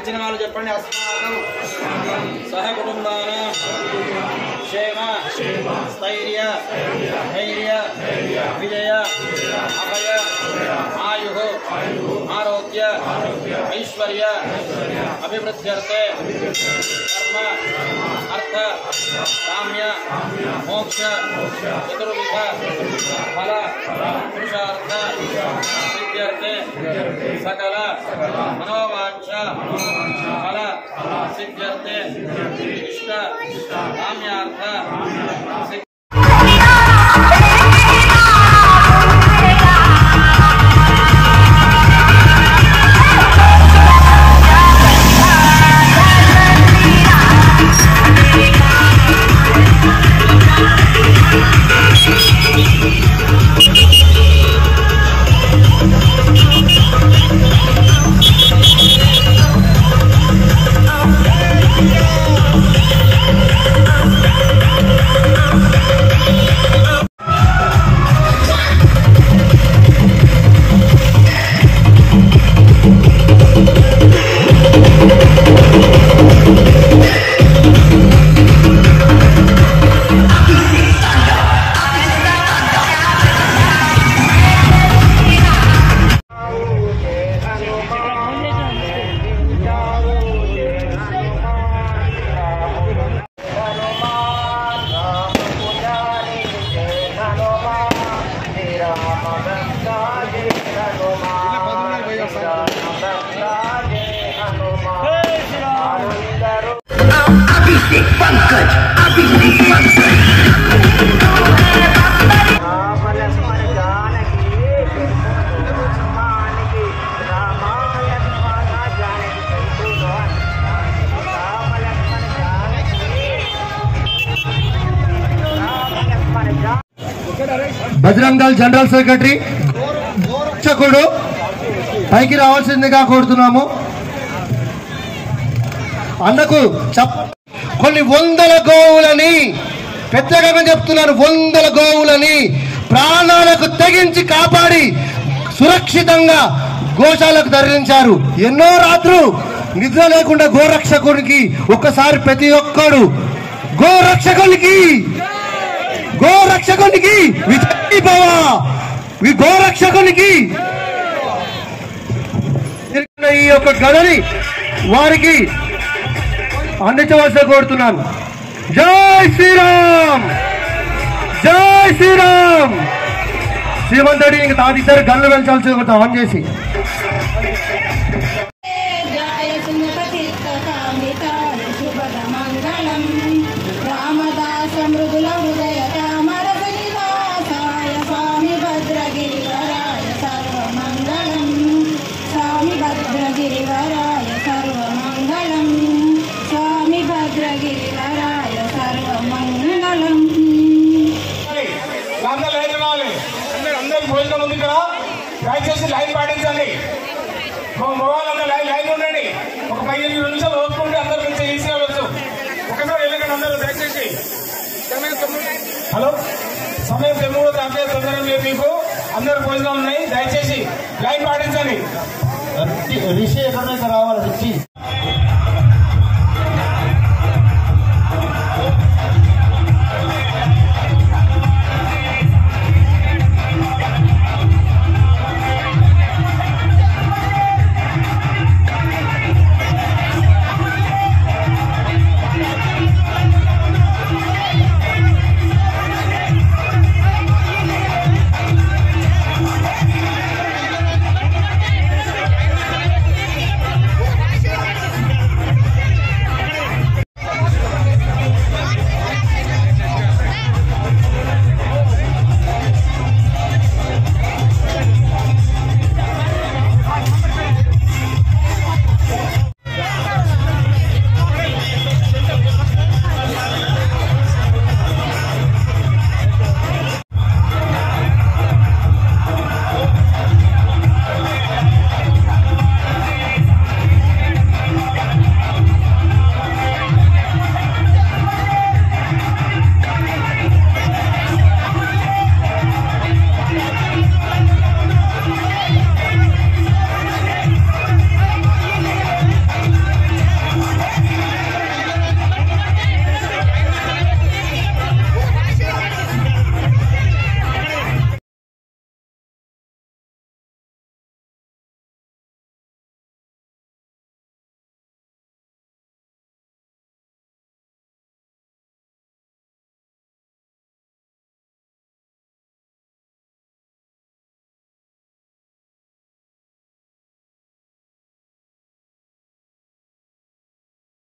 వచ్చిన వాళ్ళు చెప్పండి. అస్మాకం సహ కుటుంబాన క్షేమ స్థైర్య ధైర్య విజయ అభయ ఆయు ఆరోగ్య ఐశ్వర్య అభివృద్ధ్యర్థే కర్మ అర్థ కామ్య మోక్ష చతుర్విధ ఫల పురుషార్థ సిద్ధ్యర్థే సకల మనోవాంఛ ఫల సిద్ధ్యర్థే ఇష్ట కామ్యార్థ బజరంగ్ దళ్ జనరల్ సెక్రటరీ చకుడు పైకి రావాల్సిందిగా కోరుతున్నాము. అన్నకు కొన్ని వందల గోవులని పెద్దగా చెప్తున్నాను, వందల గోవులని ప్రాణాలకు తెగించి కాపాడి సురక్షితంగా గోశాలకు తరలించారు. ఎన్నో రాత్రులు నిద్ర లేకుండా గోరక్షకునికి ఒక్కసారి ప్రతి ఒక్కడు గోరక్షకునికి విజయ్ భవ, గోరక్షకునికి ఈ యొక్క గణని వారికి అందించవలసి కోరుతున్నాను. జై శ్రీరామ్, జై శ్రీరామ్. శ్రీమంతుడి ఇంకా తాదిద్దరు గన్ను వెళ్చాల్సి ఆన్ చేసి భోజనం ఉంది కదా, దయచేసి లైన్ పాటించండి. మొబైల్ ఒక లైన్ ఉండండి. ఒక 15 నిమిషాలు ఓపుకుంటే అందరూ ఈజీ అవ్వచ్చు. ఒకసారి వెళ్ళకండి అందరూ దయచేసి. హలో, సమయం 9 ఆపే తొందర లేదు మీకు. అందరు భోజనాలు ఉన్నాయి, దయచేసి లైన్ పాటించండి. రిషి ఎక్కడైతే రావాలి రిషి.